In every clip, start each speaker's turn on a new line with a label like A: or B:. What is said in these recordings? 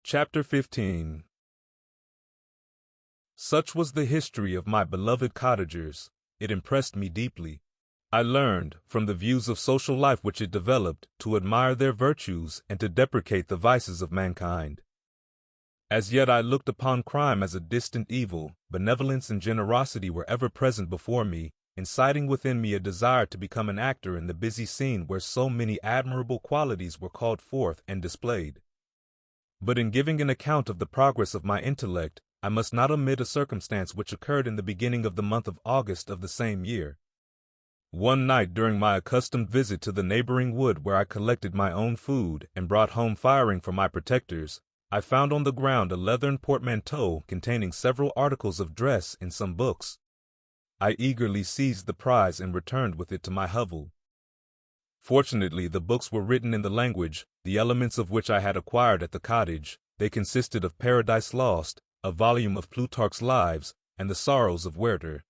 A: Chapter 15. Such was the history of my beloved cottagers. It impressed me deeply. I learned, from the views of social life which it developed, to admire their virtues and to deprecate the vices of mankind. As yet I looked upon crime as a distant evil. Benevolence and generosity were ever present before me, inciting within me a desire to become an actor in the busy scene where so many admirable qualities were called forth and displayed. But in giving an account of the progress of my intellect, I must not omit a circumstance which occurred in the beginning of the month of August of the same year. One night during my accustomed visit to the neighboring wood where I collected my own food and brought home firing for my protectors, I found on the ground a leathern portmanteau containing several articles of dress and some books. I eagerly seized the prize and returned with it to my hovel. Fortunately, the books were written in the language, the elements of which I had acquired at the cottage. They consisted of Paradise Lost, a volume of Plutarch's Lives, and the Sorrows of Werther.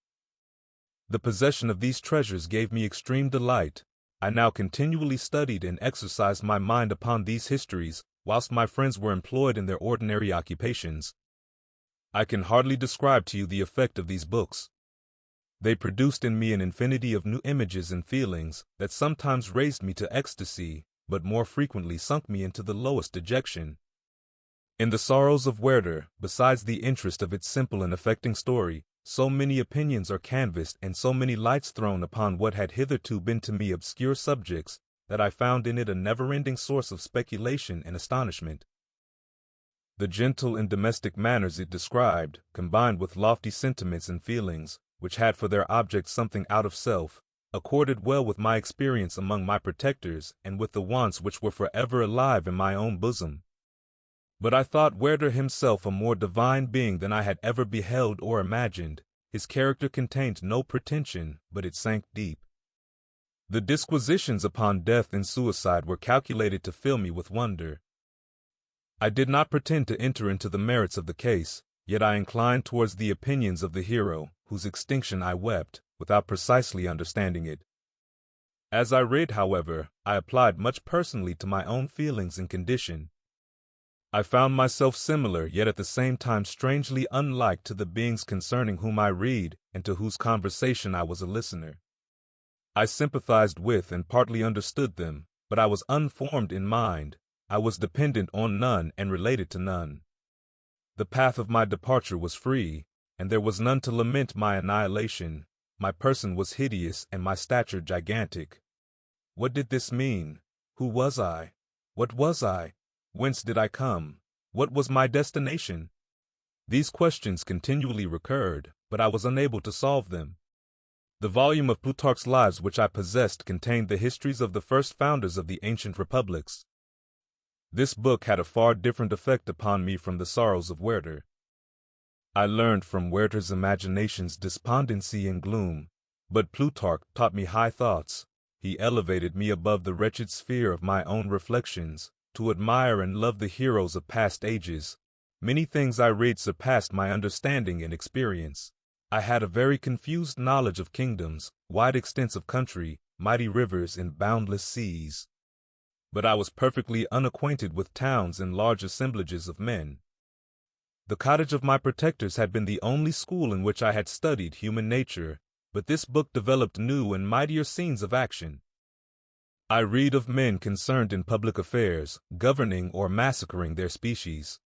A: The possession of these treasures gave me extreme delight. I now continually studied and exercised my mind upon these histories, whilst my friends were employed in their ordinary occupations. I can hardly describe to you the effect of these books. They produced in me an infinity of new images and feelings that sometimes raised me to ecstasy, but more frequently sunk me into the lowest dejection. In the Sorrows of Werther, besides the interest of its simple and affecting story, so many opinions are canvassed and so many lights thrown upon what had hitherto been to me obscure subjects, that I found in it a never-ending source of speculation and astonishment. The gentle and domestic manners it described, combined with lofty sentiments and feelings, which had for their object something out of self, accorded well with my experience among my protectors and with the wants which were forever alive in my own bosom. But I thought Werther himself a more divine being than I had ever beheld or imagined. His character contained no pretension, but it sank deep. The disquisitions upon death and suicide were calculated to fill me with wonder. I did not pretend to enter into the merits of the case, yet I inclined towards the opinions of the hero, whose extinction I wept, without precisely understanding it. As I read, however, I applied much personally to my own feelings and condition. I found myself similar, yet at the same time strangely unlike to the beings concerning whom I read and to whose conversation I was a listener. I sympathized with and partly understood them, but I was unformed in mind. I was dependent on none and related to none. The path of my departure was free, and there was none to lament my annihilation. My person was hideous and my stature gigantic. What did this mean? Who was I? What was I? Whence did I come? What was my destination? These questions continually recurred, but I was unable to solve them. The volume of Plutarch's Lives which I possessed contained the histories of the first founders of the ancient republics. This book had a far different effect upon me from the Sorrows of Werther. I learned from Werther's imaginations despondency and gloom, but Plutarch taught me high thoughts. He elevated me above the wretched sphere of my own reflections, to admire and love the heroes of past ages. Many things I read surpassed my understanding and experience. I had a very confused knowledge of kingdoms, wide extents of country, mighty rivers, and boundless seas. But I was perfectly unacquainted with towns and large assemblages of men. The cottage of my protectors had been the only school in which I had studied human nature, but this book developed new and mightier scenes of action. I read of men concerned in public affairs, governing or massacring their species.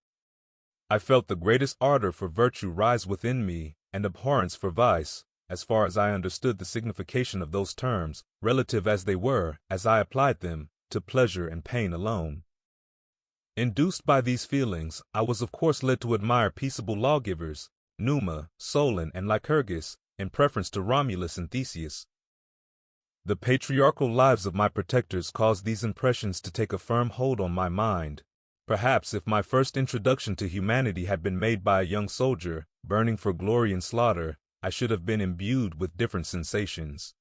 A: I felt the greatest ardor for virtue rise within me, and abhorrence for vice, as far as I understood the signification of those terms, relative as they were, as I applied them, to pleasure and pain alone. Induced by these feelings, I was of course led to admire peaceable lawgivers, Numa, Solon, and Lycurgus, in preference to Romulus and Theseus. The patriarchal lives of my protectors caused these impressions to take a firm hold on my mind. Perhaps if my first introduction to humanity had been made by a young soldier, burning for glory and slaughter, I should have been imbued with different sensations.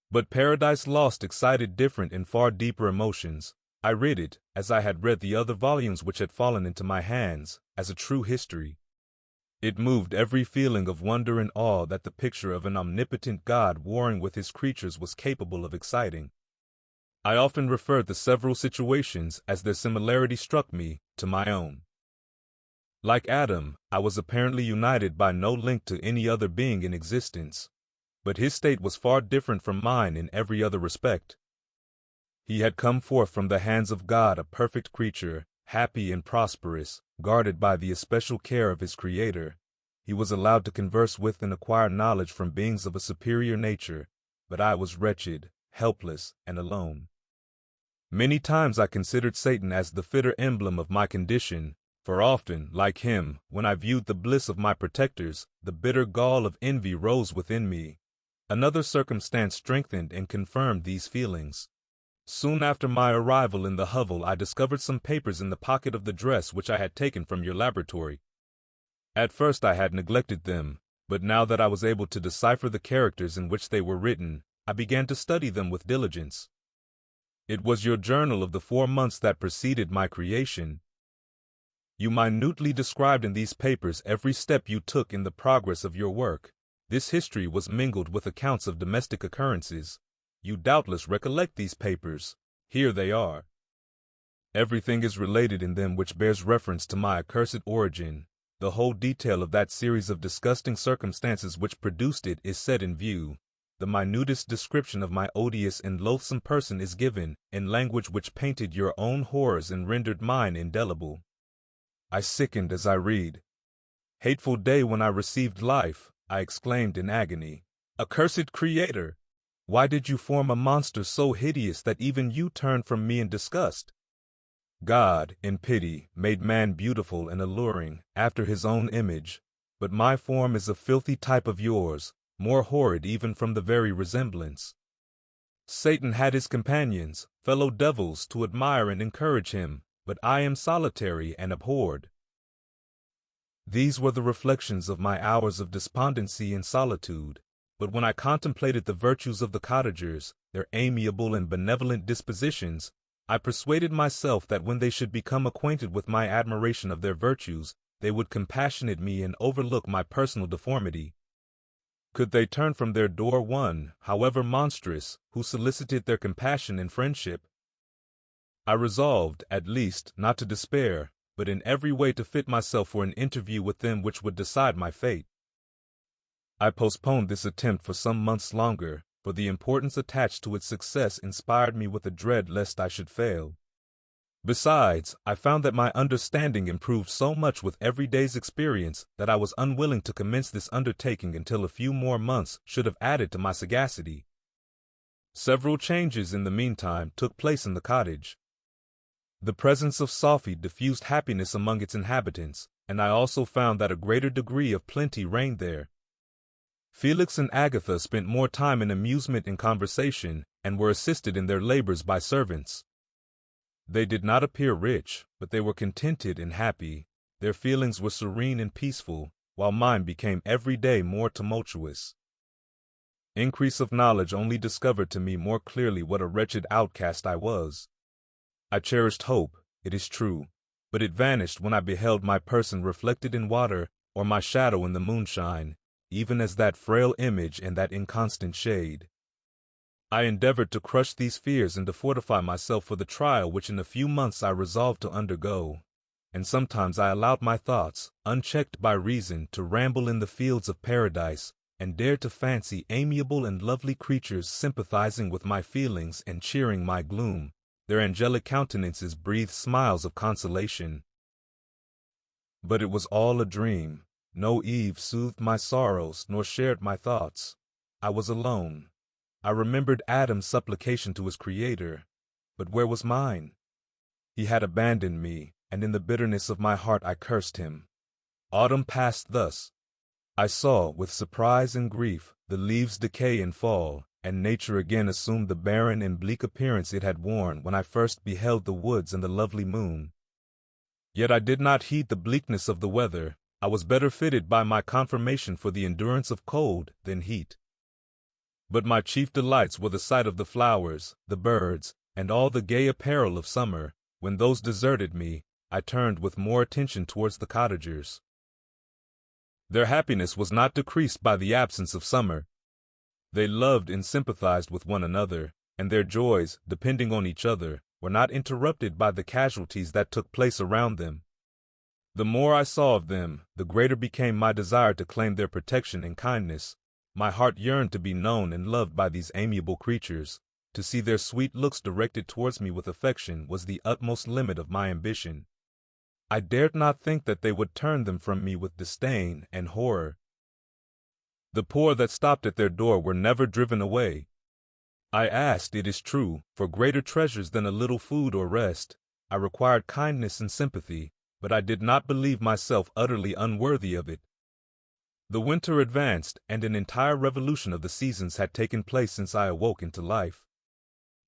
A: But Paradise Lost excited different and far deeper emotions. I read it, as I had read the other volumes which had fallen into my hands, as a true history. It moved every feeling of wonder and awe that the picture of an omnipotent God warring with his creatures was capable of exciting. I often referred the several situations, as their similarity struck me, to my own. Like Adam, I was apparently united by no link to any other being in existence, but his state was far different from mine in every other respect. He had come forth from the hands of God, a perfect creature, happy and prosperous, guarded by the especial care of his Creator. He was allowed to converse with and acquire knowledge from beings of a superior nature, but I was wretched, helpless, and alone. Many times I considered Satan as the fitter emblem of my condition, for often, like him, when I viewed the bliss of my protectors, the bitter gall of envy rose within me. Another circumstance strengthened and confirmed these feelings. Soon after my arrival in the hovel, I discovered some papers in the pocket of the dress which I had taken from your laboratory. At first I had neglected them, but now that I was able to decipher the characters in which they were written, I began to study them with diligence. It was your journal of the 4 months that preceded my creation. You minutely described in these papers every step you took in the progress of your work. This history was mingled with accounts of domestic occurrences. You doubtless recollect these papers. Here they are. Everything is related in them which bears reference to my accursed origin. The whole detail of that series of disgusting circumstances which produced it is set in view. The minutest description of my odious and loathsome person is given, in language which painted your own horrors and rendered mine indelible. I sickened as I read. "Hateful day when I received life," I exclaimed in agony. "Accursed Creator! Why did you form a monster so hideous that even you turned from me in disgust? God, in pity, made man beautiful and alluring, after his own image, but my form is a filthy type of yours, more horrid even from the very resemblance. Satan had his companions, fellow devils, to admire and encourage him, but I am solitary and abhorred." These were the reflections of my hours of despondency and solitude. But when I contemplated the virtues of the cottagers, their amiable and benevolent dispositions, I persuaded myself that when they should become acquainted with my admiration of their virtues, they would compassionate me and overlook my personal deformity. Could they turn from their door one, however monstrous, who solicited their compassion and friendship? I resolved, at least, not to despair, but in every way to fit myself for an interview with them which would decide my fate. I postponed this attempt for some months longer, for the importance attached to its success inspired me with a dread lest I should fail. Besides, I found that my understanding improved so much with every day's experience that I was unwilling to commence this undertaking until a few more months should have added to my sagacity. Several changes in the meantime took place in the cottage. The presence of Sophie diffused happiness among its inhabitants, and I also found that a greater degree of plenty reigned there. Felix and Agatha spent more time in amusement and conversation, and were assisted in their labors by servants. They did not appear rich, but they were contented and happy. Their feelings were serene and peaceful, while mine became every day more tumultuous. Increase of knowledge only discovered to me more clearly what a wretched outcast I was. I cherished hope, it is true, but it vanished when I beheld my person reflected in water or my shadow in the moonshine, even as that frail image in that inconstant shade. I endeavored to crush these fears and to fortify myself for the trial which in a few months I resolved to undergo, and sometimes I allowed my thoughts, unchecked by reason, to ramble in the fields of paradise, and dared to fancy amiable and lovely creatures sympathizing with my feelings and cheering my gloom. Their angelic countenances breathed smiles of consolation. But it was all a dream. No Eve soothed my sorrows, nor shared my thoughts. I was alone. I remembered Adam's supplication to his Creator, but where was mine? He had abandoned me, and in the bitterness of my heart I cursed him. Autumn passed thus. I saw, with surprise and grief, the leaves decay and fall, and nature again assumed the barren and bleak appearance it had worn when I first beheld the woods and the lovely moon. Yet I did not heed the bleakness of the weather. I was better fitted by my conformation for the endurance of cold than heat. But my chief delights were the sight of the flowers, the birds, and all the gay apparel of summer. When those deserted me, I turned with more attention towards the cottagers. Their happiness was not decreased by the absence of summer. They loved and sympathized with one another, and their joys, depending on each other, were not interrupted by the casualties that took place around them. The more I saw of them, the greater became my desire to claim their protection and kindness. My heart yearned to be known and loved by these amiable creatures. To see their sweet looks directed towards me with affection was the utmost limit of my ambition. I dared not think that they would turn them from me with disdain and horror. The poor that stopped at their door were never driven away. I asked, it is true, for greater treasures than a little food or rest. I required kindness and sympathy, but I did not believe myself utterly unworthy of it. The winter advanced, and an entire revolution of the seasons had taken place since I awoke into life.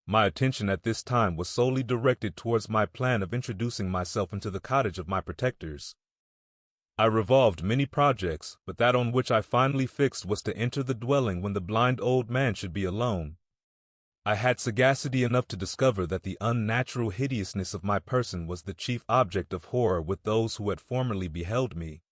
A: My attention at this time was solely directed towards my plan of introducing myself into the cottage of my protectors. I revolved many projects, but that on which I finally fixed was to enter the dwelling when the blind old man should be alone. I had sagacity enough to discover that the unnatural hideousness of my person was the chief object of horror with those who had formerly beheld me.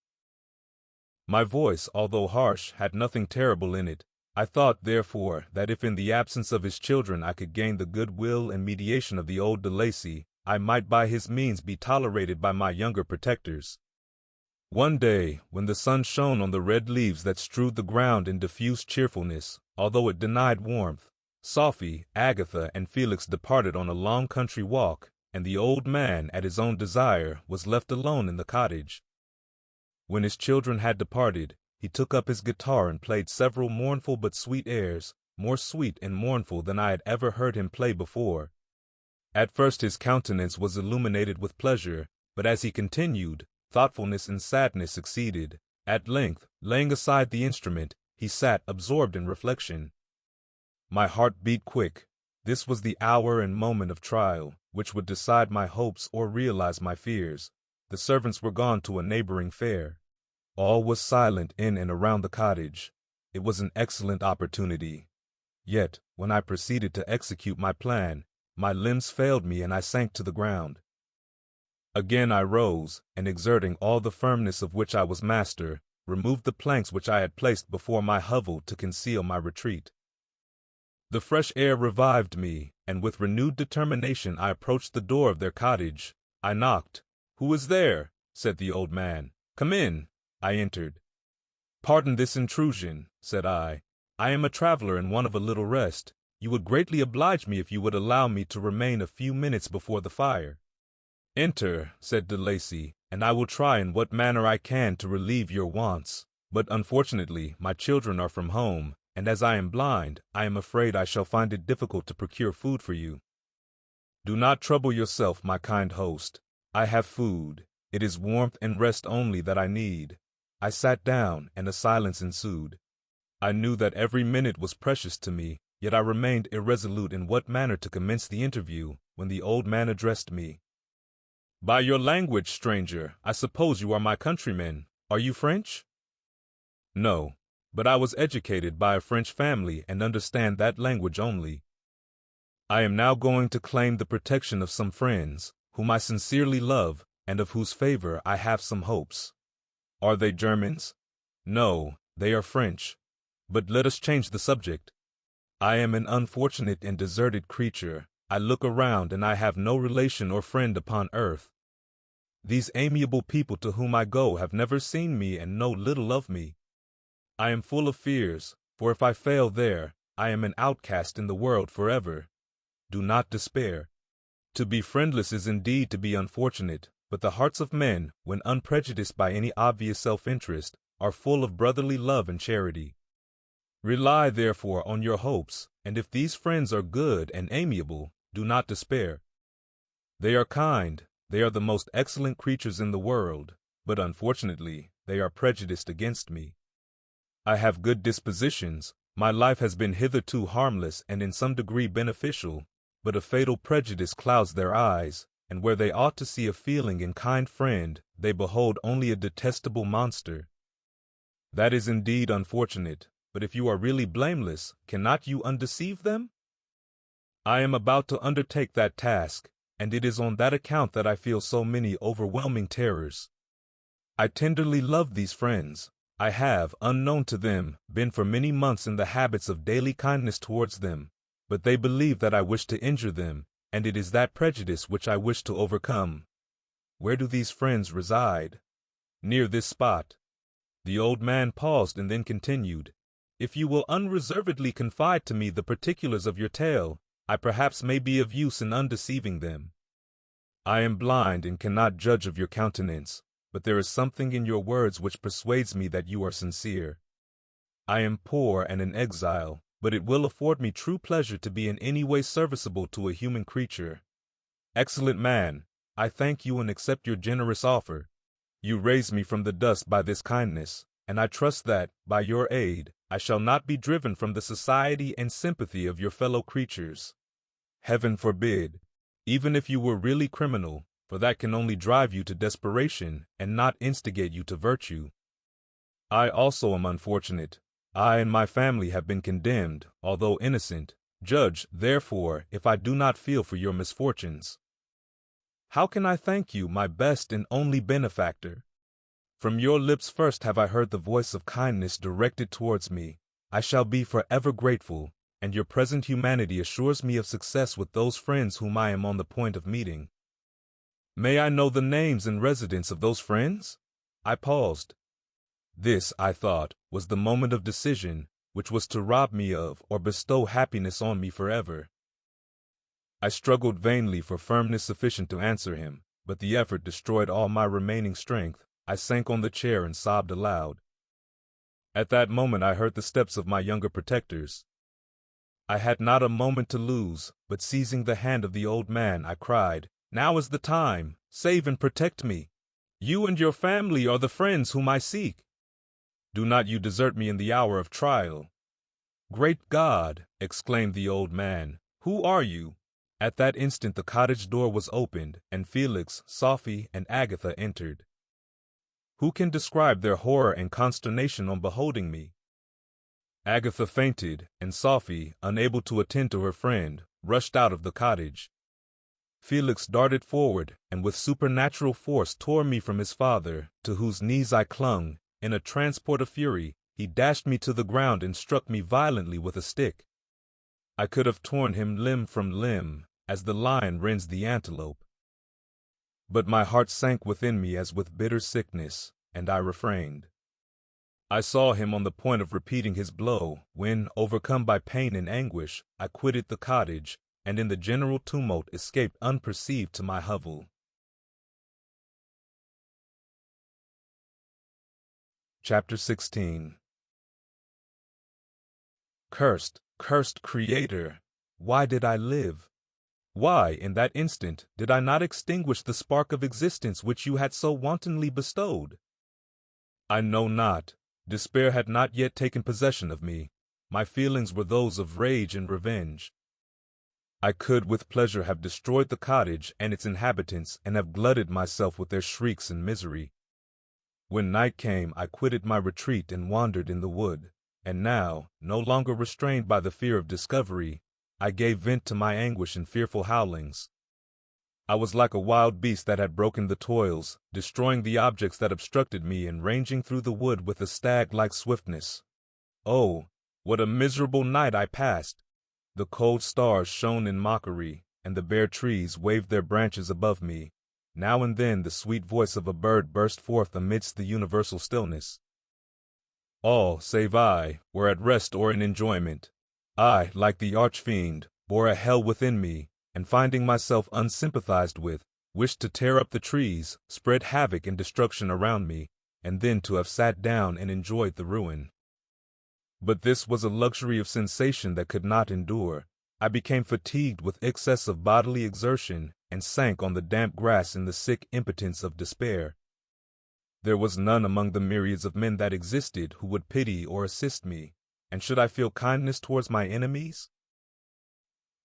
A: My voice, although harsh, had nothing terrible in it. I thought, therefore, that if in the absence of his children I could gain the good will and mediation of the old de Lacy, I might by his means be tolerated by my younger protectors. One day, when the sun shone on the red leaves that strewed the ground in diffuse cheerfulness, although it denied warmth, Sophie, Agatha, and Felix departed on a long country walk, and the old man, at his own desire, was left alone in the cottage. When his children had departed, he took up his guitar and played several mournful but sweet airs, more sweet and mournful than I had ever heard him play before. At first his countenance was illuminated with pleasure, but as he continued, thoughtfulness and sadness succeeded. At length, laying aside the instrument, he sat absorbed in reflection. My heart beat quick. This was the hour and moment of trial, which would decide my hopes or realize my fears. The servants were gone to a neighboring fair. All was silent in and around the cottage. It was an excellent opportunity. Yet, when I proceeded to execute my plan, my limbs failed me and I sank to the ground. Again I rose, and exerting all the firmness of which I was master, removed the planks which I had placed before my hovel to conceal my retreat. The fresh air revived me, and with renewed determination I approached the door of their cottage. I knocked. "Who is there?" said the old man. "Come in." I entered. "Pardon this intrusion," said I. "I am a traveler and one of a little rest. You would greatly oblige me if you would allow me to remain a few minutes before the fire." "Enter," said de Lacy, "and I will try in what manner I can to relieve your wants. But unfortunately my children are from home, and as I am blind, I am afraid I shall find it difficult to procure food for you." "Do not trouble yourself, my kind host. I have food. It is warmth and rest only that I need." I sat down, and a silence ensued. I knew that every minute was precious to me, yet I remained irresolute in what manner to commence the interview, when the old man addressed me. "By your language, stranger, I suppose you are my countrymen. Are you French?" "No, but I was educated by a French family and understand that language only. I am now going to claim the protection of some friends, whom I sincerely love, and of whose favor I have some hopes." "Are they Germans?" "No, they are French. But let us change the subject. I am an unfortunate and deserted creature. I look around and I have no relation or friend upon earth. These amiable people to whom I go have never seen me and know little of me. I am full of fears, for if I fail there, I am an outcast in the world forever. Do not despair. To be friendless is indeed to be unfortunate, but the hearts of men, when unprejudiced by any obvious self-interest, are full of brotherly love and charity. Rely, therefore, on your hopes, and if these friends are good and amiable, do not despair. They are kind, they are the most excellent creatures in the world, but unfortunately, they are prejudiced against me. I have good dispositions, my life has been hitherto harmless and in some degree beneficial, but a fatal prejudice clouds their eyes, and where they ought to see a feeling and kind friend, they behold only a detestable monster. That is indeed unfortunate, but if you are really blameless, cannot you undeceive them? I am about to undertake that task, and it is on that account that I feel so many overwhelming terrors. I tenderly love these friends. I have, unknown to them, been for many months in the habits of daily kindness towards them, but they believe that I wish to injure them, and it is that prejudice which I wish to overcome. Where do these friends reside? Near this spot. The old man paused and then continued, If you will unreservedly confide to me the particulars of your tale, I perhaps may be of use in undeceiving them. I am blind and cannot judge of your countenance, but there is something in your words which persuades me that you are sincere. I am poor and an exile, but it will afford me true pleasure to be in any way serviceable to a human creature. Excellent man, I thank you and accept your generous offer. You raise me from the dust by this kindness, and I trust that, by your aid, I shall not be driven from the society and sympathy of your fellow creatures. Heaven forbid, even if you were really criminal, for that can only drive you to desperation and not instigate you to virtue. I also am unfortunate. I and my family have been condemned, although innocent. Judge, therefore, if I do not feel for your misfortunes. How can I thank you, my best and only benefactor? From your lips first have I heard the voice of kindness directed towards me. I shall be forever grateful, and your present humanity assures me of success with those friends whom I am on the point of meeting. May I know the names and residence of those friends? I paused. This, I thought, was the moment of decision, which was to rob me of or bestow happiness on me forever. I struggled vainly for firmness sufficient to answer him, but the effort destroyed all my remaining strength. I sank on the chair and sobbed aloud. At that moment I heard the steps of my younger protectors. I had not a moment to lose, but seizing the hand of the old man, I cried, Now is the time! Save and protect me! You and your family are the friends whom I seek. Do not you desert me in the hour of trial. Great God! Exclaimed the old man. Who are you? At that instant the cottage door was opened, and Felix, Sophie, and Agatha entered. Who can describe their horror and consternation on beholding me? Agatha fainted, and Sophie, unable to attend to her friend, rushed out of the cottage. Felix darted forward, and with supernatural force tore me from his father, to whose knees I clung. In a transport of fury, he dashed me to the ground and struck me violently with a stick. I could have torn him limb from limb, as the lion rends the antelope. But my heart sank within me as with bitter sickness, and I refrained. I saw him on the point of repeating his blow, when, overcome by pain and anguish, I quitted the cottage, and in the general tumult escaped unperceived to my hovel. Chapter 16. Cursed, cursed Creator! Why did I live? Why, in that instant, did I not extinguish the spark of existence which you had so wantonly bestowed? I know not. Despair had not yet taken possession of me. My feelings were those of rage and revenge. I could with pleasure have destroyed the cottage and its inhabitants, and have glutted myself with their shrieks and misery. When night came, I quitted my retreat and wandered in the wood, and now, no longer restrained by the fear of discovery, I gave vent to my anguish in fearful howlings. I was like a wild beast that had broken the toils, destroying the objects that obstructed me and ranging through the wood with a stag-like swiftness. Oh, what a miserable night I passed! The cold stars shone in mockery, and the bare trees waved their branches above me. Now and then the sweet voice of a bird burst forth amidst the universal stillness. All, save I, were at rest or in enjoyment. I, like the arch-fiend, bore a hell within me, and finding myself unsympathized with, wished to tear up the trees, spread havoc and destruction around me, and then to have sat down and enjoyed the ruin. But this was a luxury of sensation that could not endure. I became fatigued with excess of bodily exertion, and sank on the damp grass in the sick impotence of despair. There was none among the myriads of men that existed who would pity or assist me, and should I feel kindness towards my enemies?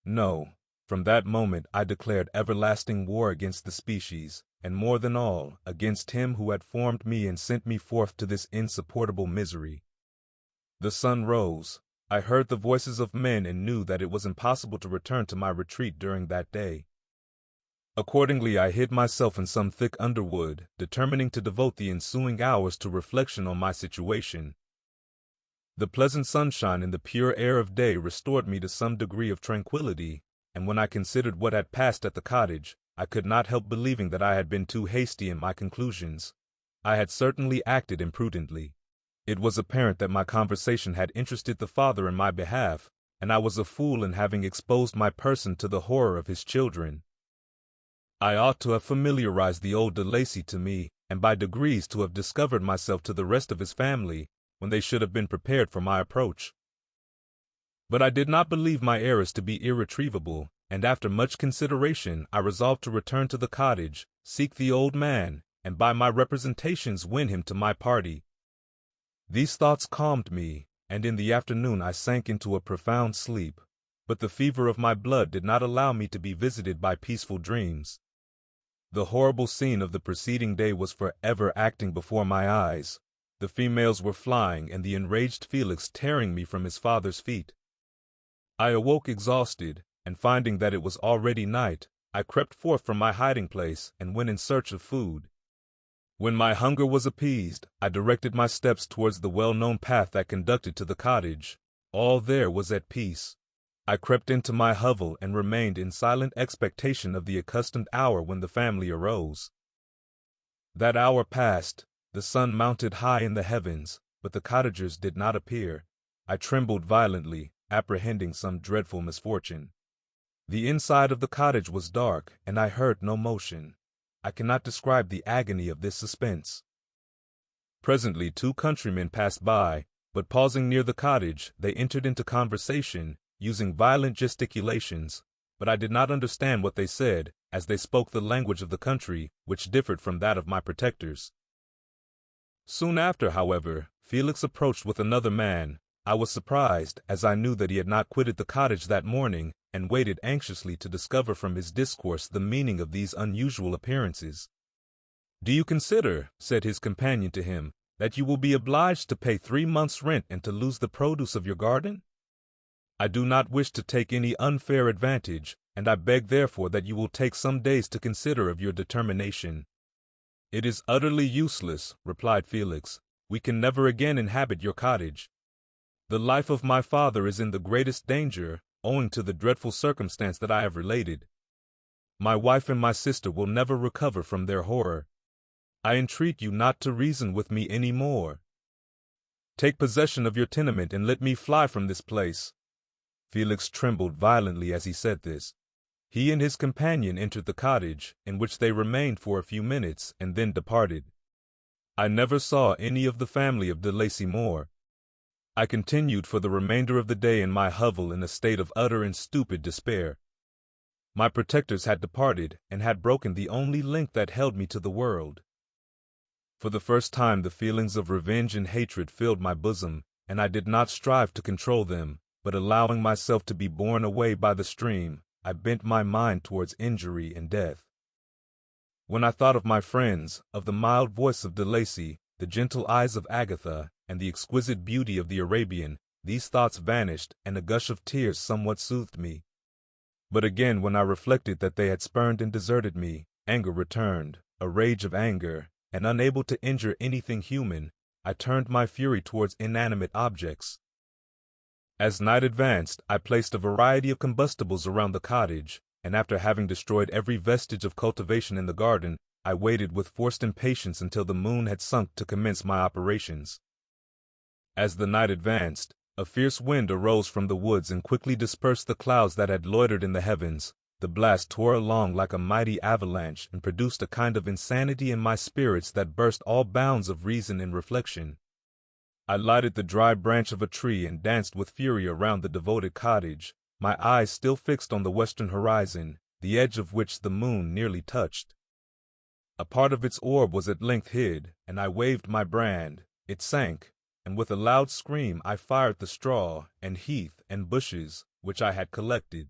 A: No. From that moment I declared everlasting war against the species, and more than all, against him who had formed me and sent me forth to this insupportable misery. The sun rose. I heard the voices of men and knew that it was impossible to return to my retreat during that day. Accordingly, I hid myself in some thick underwood, determining to devote the ensuing hours to reflection on my situation. The pleasant sunshine and the pure air of day restored me to some degree of tranquillity, and when I considered what had passed at the cottage, I could not help believing that I had been too hasty in my conclusions. I had certainly acted imprudently. It was apparent that my conversation had interested the father in my behalf, and I was a fool in having exposed my person to the horror of his children. I ought to have familiarized the old de Lacy to me, and by degrees to have discovered myself to the rest of his family, when they should have been prepared for my approach. But I did not believe my errors to be irretrievable, and after much consideration I resolved to return to the cottage, seek the old man, and by my representations win him to my party. These thoughts calmed me, and in the afternoon I sank into a profound sleep, but the fever of my blood did not allow me to be visited by peaceful dreams. The horrible scene of the preceding day was forever acting before my eyes. The females were flying, and the enraged Felix tearing me from his father's feet. I awoke exhausted, and finding that it was already night, I crept forth from my hiding place and went in search of food. When my hunger was appeased, I directed my steps towards the well-known path that conducted to the cottage. All there was at peace. I crept into my hovel and remained in silent expectation of the accustomed hour when the family arose. That hour passed, the sun mounted high in the heavens, but the cottagers did not appear. I trembled violently, apprehending some dreadful misfortune. The inside of the cottage was dark, and I heard no motion. I cannot describe the agony of this suspense. Presently 2 countrymen passed by, but pausing near the cottage, they entered into conversation, using violent gesticulations, but I did not understand what they said, as they spoke the language of the country, which differed from that of my protectors. Soon after, however, Felix approached with another man. I was surprised, as I knew that he had not quitted the cottage that morning, and waited anxiously to discover from his discourse the meaning of these unusual appearances. "Do you consider," said his companion to him, "that you will be obliged to pay 3 months' rent and to lose the produce of your garden? I do not wish to take any unfair advantage, and I beg therefore that you will take some days to consider of your determination." "It is utterly useless," replied Felix. "We can never again inhabit your cottage. The life of my father is in the greatest danger, owing to the dreadful circumstance that I have related. My wife and my sister will never recover from their horror. I entreat you not to reason with me any more. Take possession of your tenement and let me fly from this place." Felix trembled violently as he said this. He and his companion entered the cottage, in which they remained for a few minutes and then departed. I never saw any of the family of de Lacy more. I continued for the remainder of the day in my hovel in a state of utter and stupid despair. My protectors had departed, and had broken the only link that held me to the world. For the first time the feelings of revenge and hatred filled my bosom, and I did not strive to control them, but allowing myself to be borne away by the stream, I bent my mind towards injury and death. When I thought of my friends, of the mild voice of de Lacy, the gentle eyes of Agatha, and the exquisite beauty of the Arabian, these thoughts vanished, and a gush of tears somewhat soothed me. But again, when I reflected that they had spurned and deserted me, anger returned, a rage of anger, and unable to injure anything human, I turned my fury towards inanimate objects. As night advanced, I placed a variety of combustibles around the cottage, and after having destroyed every vestige of cultivation in the garden, I waited with forced impatience until the moon had sunk to commence my operations. As the night advanced, a fierce wind arose from the woods and quickly dispersed the clouds that had loitered in the heavens. The blast tore along like a mighty avalanche and produced a kind of insanity in my spirits that burst all bounds of reason and reflection. I lighted the dry branch of a tree and danced with fury around the devoted cottage, my eyes still fixed on the western horizon, the edge of which the moon nearly touched. A part of its orb was at length hid, and I waved my brand. It sank, and with a loud scream I fired the straw and heath and bushes which I had collected.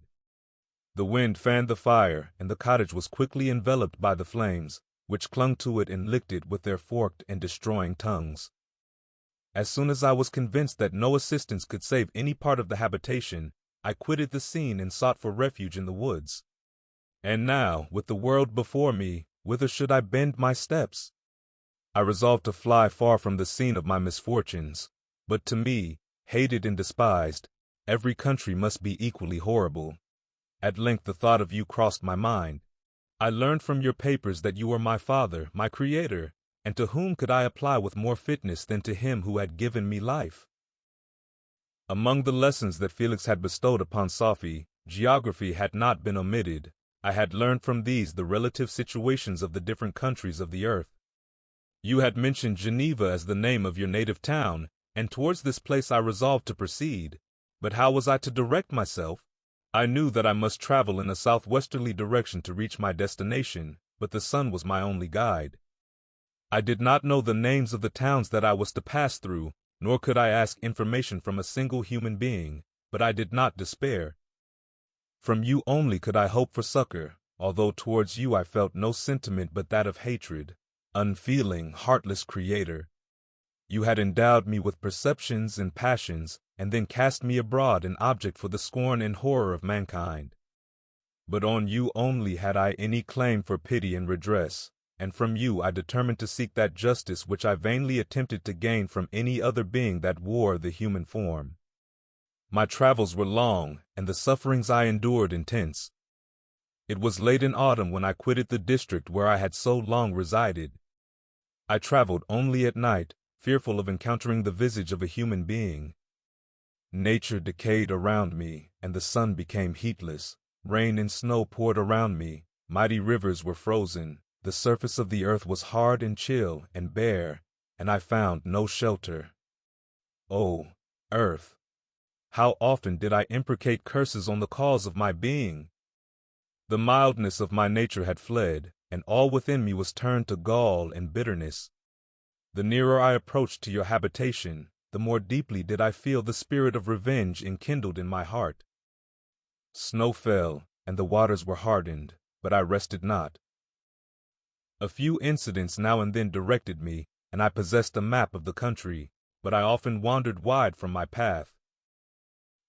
A: The wind fanned the fire, and the cottage was quickly enveloped by the flames, which clung to it and licked it with their forked and destroying tongues. As soon as I was convinced that no assistance could save any part of the habitation, I quitted the scene and sought for refuge in the woods. And now, with the world before me, whither should I bend my steps? I resolved to fly far from the scene of my misfortunes, but to me, hated and despised, every country must be equally horrible. At length the thought of you crossed my mind. I learned from your papers that you were my father, my creator, and to whom could I apply with more fitness than to him who had given me life? Among the lessons that Felix had bestowed upon Sophie, geography had not been omitted. I had learned from these the relative situations of the different countries of the earth. You had mentioned Geneva as the name of your native town, and towards this place I resolved to proceed. But how was I to direct myself? I knew that I must travel in a southwesterly direction to reach my destination, but the sun was my only guide. I did not know the names of the towns that I was to pass through, nor could I ask information from a single human being, but I did not despair. From you only could I hope for succor, although towards you I felt no sentiment but that of hatred. Unfeeling, heartless creator. You had endowed me with perceptions and passions, and then cast me abroad an object for the scorn and horror of mankind. But on you only had I any claim for pity and redress, and from you I determined to seek that justice which I vainly attempted to gain from any other being that wore the human form. My travels were long, and the sufferings I endured intense. It was late in autumn when I quitted the district where I had so long resided. I traveled only at night, fearful of encountering the visage of a human being. Nature decayed around me, and the sun became heatless. Rain and snow poured around me, mighty rivers were frozen, the surface of the earth was hard and chill and bare, and I found no shelter. Oh, earth! How often did I imprecate curses on the cause of my being! The mildness of my nature had fled, and all within me was turned to gall and bitterness. The nearer I approached to your habitation, the more deeply did I feel the spirit of revenge enkindled in my heart. Snow fell, and the waters were hardened, but I rested not. A few incidents now and then directed me, and I possessed a map of the country, but I often wandered wide from my path.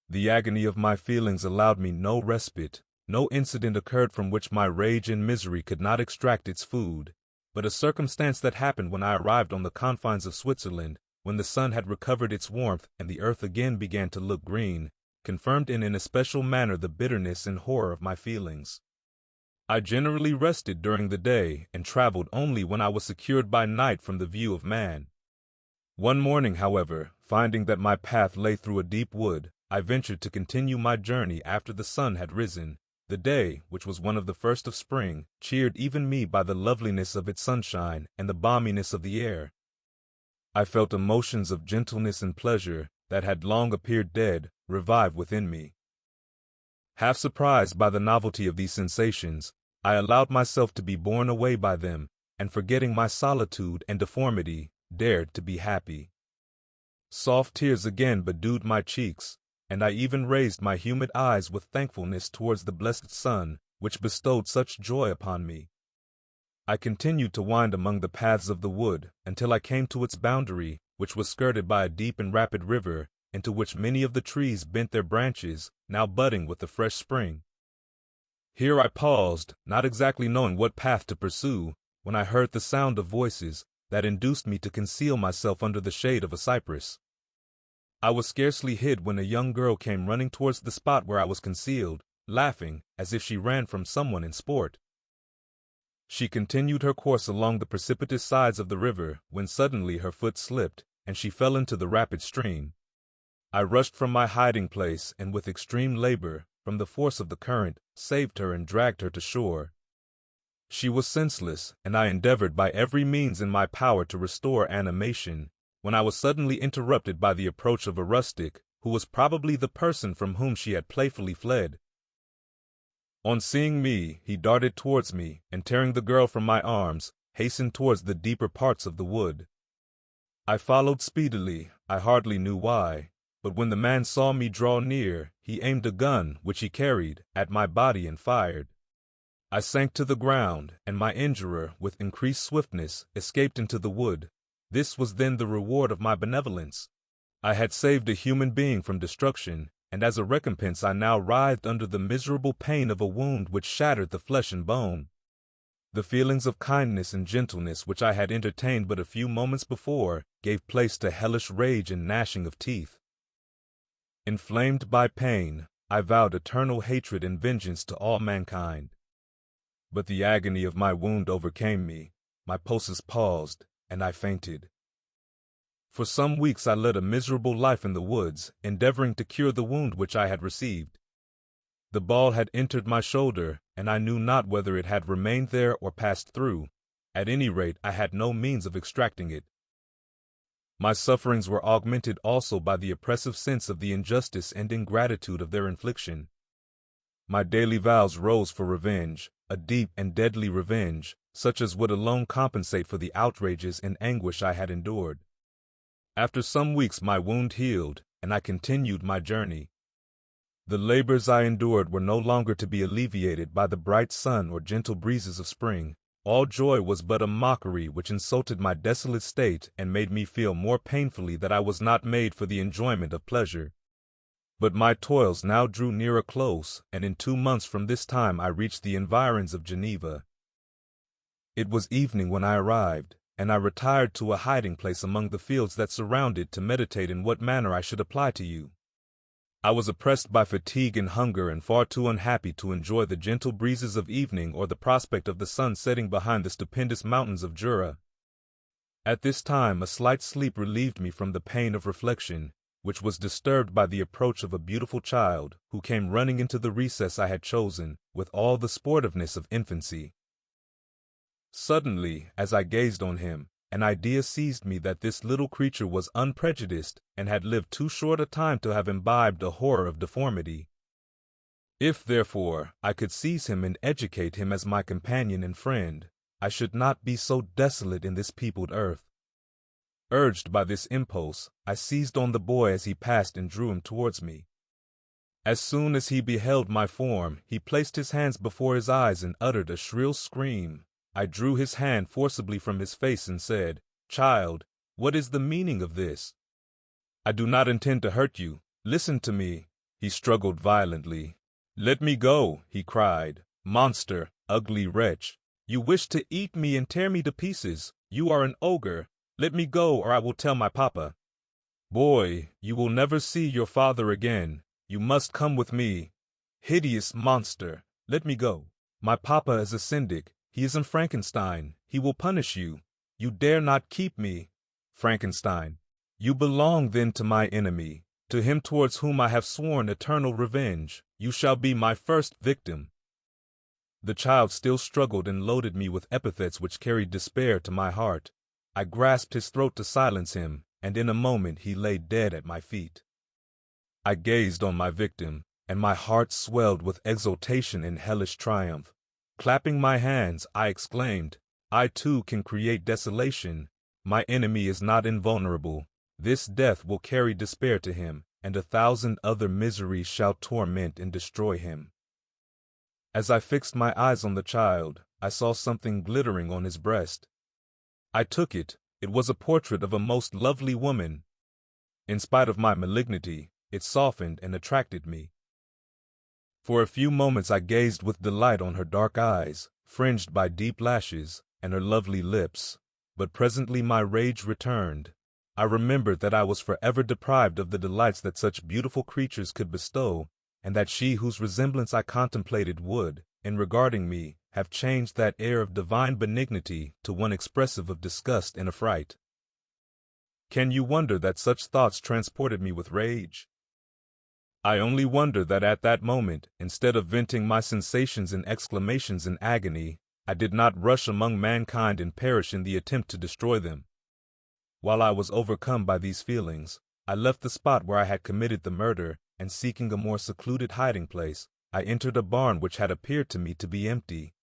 A: The agony of my feelings allowed me no respite. No incident occurred from which my rage and misery could not extract its food, but a circumstance that happened when I arrived on the confines of Switzerland, when the sun had recovered its warmth and the earth again began to look green, confirmed in an especial manner the bitterness and horror of my feelings. I generally rested during the day and traveled only when I was secured by night from the view of man. One morning, however, finding that my path lay through a deep wood, I ventured to continue my journey after the sun had risen. The day, which was one of the first of spring, cheered even me by the loveliness of its sunshine and the balminess of the air. I felt emotions of gentleness and pleasure that had long appeared dead revive within me. Half surprised by the novelty of these sensations, I allowed myself to be borne away by them, and forgetting my solitude and deformity, dared to be happy. Soft tears again bedewed my cheeks, and I even raised my humid eyes with thankfulness towards the blessed sun, which bestowed such joy upon me. I continued to wind among the paths of the wood until I came to its boundary, which was skirted by a deep and rapid river, into which many of the trees bent their branches, now budding with the fresh spring. Here I paused, not exactly knowing what path to pursue, when I heard the sound of voices that induced me to conceal myself under the shade of a cypress. I was scarcely hid when a young girl came running towards the spot where I was concealed, laughing as if she ran from someone in sport. She continued her course along the precipitous sides of the river, when suddenly her foot slipped, and she fell into the rapid stream. I rushed from my hiding place, and with extreme labor, from the force of the current, saved her and dragged her to shore. She was senseless, and I endeavored by every means in my power to restore animation, when I was suddenly interrupted by the approach of a rustic, who was probably the person from whom she had playfully fled. On seeing me, he darted towards me, and tearing the girl from my arms, hastened towards the deeper parts of the wood. I followed speedily, I hardly knew why, but when the man saw me draw near, he aimed a gun, which he carried, at my body and fired. I sank to the ground, and my injurer, with increased swiftness, escaped into the wood. This was then the reward of my benevolence. I had saved a human being from destruction, and as a recompense I now writhed under the miserable pain of a wound which shattered the flesh and bone. The feelings of kindness and gentleness which I had entertained but a few moments before gave place to hellish rage and gnashing of teeth. Inflamed by pain, I vowed eternal hatred and vengeance to all mankind. But the agony of my wound overcame me, my pulses paused, and I fainted. For some weeks I led a miserable life in the woods, endeavoring to cure the wound which I had received. The ball had entered my shoulder, and I knew not whether it had remained there or passed through. At any rate, I had no means of extracting it. My sufferings were augmented also by the oppressive sense of the injustice and ingratitude of their infliction. My daily vows rose for revenge, a deep and deadly revenge, such as would alone compensate for the outrages and anguish I had endured. After some weeks my wound healed, and I continued my journey. The labors I endured were no longer to be alleviated by the bright sun or gentle breezes of spring. All joy was but a mockery which insulted my desolate state and made me feel more painfully that I was not made for the enjoyment of pleasure. But my toils now drew near a close, and in 2 months from this time I reached the environs of Geneva. It was evening when I arrived, and I retired to a hiding place among the fields that surround it to meditate in what manner I should apply to you. I was oppressed by fatigue and hunger and far too unhappy to enjoy the gentle breezes of evening or the prospect of the sun setting behind the stupendous mountains of Jura. At this time a slight sleep relieved me from the pain of reflection, which was disturbed by the approach of a beautiful child, who came running into the recess I had chosen, with all the sportiveness of infancy. Suddenly, as I gazed on him, an idea seized me that this little creature was unprejudiced and had lived too short a time to have imbibed a horror of deformity. If, therefore, I could seize him and educate him as my companion and friend, I should not be so desolate in this peopled earth. Urged by this impulse, I seized on the boy as he passed and drew him towards me. As soon as he beheld my form, he placed his hands before his eyes and uttered a shrill scream. I drew his hand forcibly from his face and said, "Child, what is the meaning of this? I do not intend to hurt you. Listen to me." He struggled violently. "Let me go," he cried. "Monster, ugly wretch. You wish to eat me and tear me to pieces. You are an ogre. Let me go, or I will tell my papa." "Boy, you will never see your father again. You must come with me." "Hideous monster, let me go. My papa is a syndic. He is in Frankenstein. He will punish you. You dare not keep me." Frankenstein. "You belong then to my enemy, to him towards whom I have sworn eternal revenge. You shall be my first victim." The child still struggled and loaded me with epithets which carried despair to my heart. I grasped his throat to silence him, and in a moment he lay dead at my feet. I gazed on my victim, and my heart swelled with exultation and hellish triumph. Clapping my hands, I exclaimed, "I too can create desolation. My enemy is not invulnerable. This death will carry despair to him, and 1,000 other miseries shall torment and destroy him." As I fixed my eyes on the child, I saw something glittering on his breast. I took it. It was a portrait of a most lovely woman. In spite of my malignity, it softened and attracted me. For a few moments I gazed with delight on her dark eyes, fringed by deep lashes, and her lovely lips, but presently my rage returned. I remembered that I was forever deprived of the delights that such beautiful creatures could bestow, and that she whose resemblance I contemplated would, in regarding me, have changed that air of divine benignity to one expressive of disgust and affright. Can you wonder that such thoughts transported me with rage? I only wonder that at that moment, instead of venting my sensations in exclamations in agony, I did not rush among mankind and perish in the attempt to destroy them. While I was overcome by these feelings, I left the spot where I had committed the murder, and seeking a more secluded hiding place, I entered a barn which had appeared to me to be empty.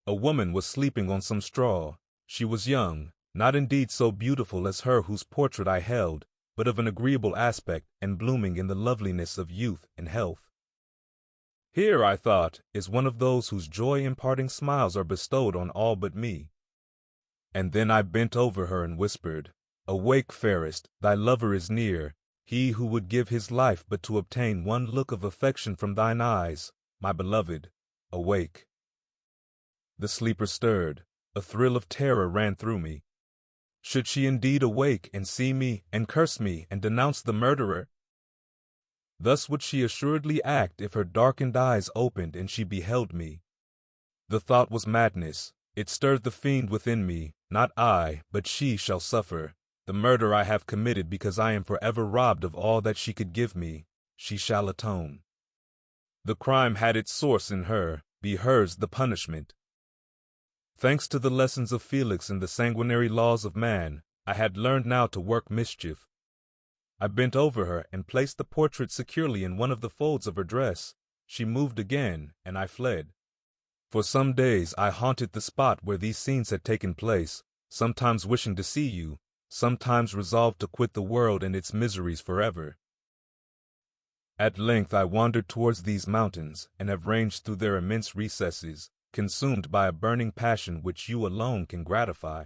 A: A woman was sleeping on some straw. She was young, not indeed so beautiful as her whose portrait I held, but of an agreeable aspect and blooming in the loveliness of youth and health. Here, I thought, is one of those whose joy-imparting smiles are bestowed on all but me. And then I bent over her and whispered, "Awake, fairest, thy lover is near, he who would give his life but to obtain one look of affection from thine eyes, my beloved, awake." The sleeper stirred. A thrill of terror ran through me. Should she indeed awake and see me and curse me and denounce the murderer? Thus would she assuredly act if her darkened eyes opened and she beheld me. The thought was madness. It stirred the fiend within me. Not I, but she shall suffer. The murder I have committed because I am forever robbed of all that she could give me. She shall atone. The crime had its source in her. Be hers the punishment. Thanks to the lessons of Felix and the sanguinary laws of man, I had learned now to work mischief. I bent over her and placed the portrait securely in one of the folds of her dress. She moved again, and I fled. For some days I haunted the spot where these scenes had taken place, sometimes wishing to see you, sometimes resolved to quit the world and its miseries forever. At length I wandered towards these mountains, and have ranged through their immense recesses, consumed by a burning passion which you alone can gratify.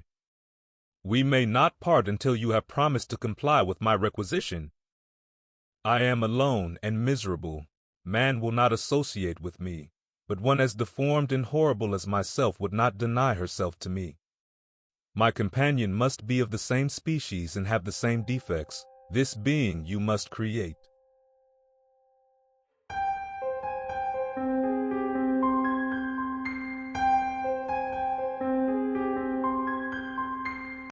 A: We may not part until you have promised to comply with my requisition. I am alone and miserable. Man will not associate with me, but one as deformed and horrible as myself would not deny herself to me. My companion must be of the same species and have the same defects. This being you must create.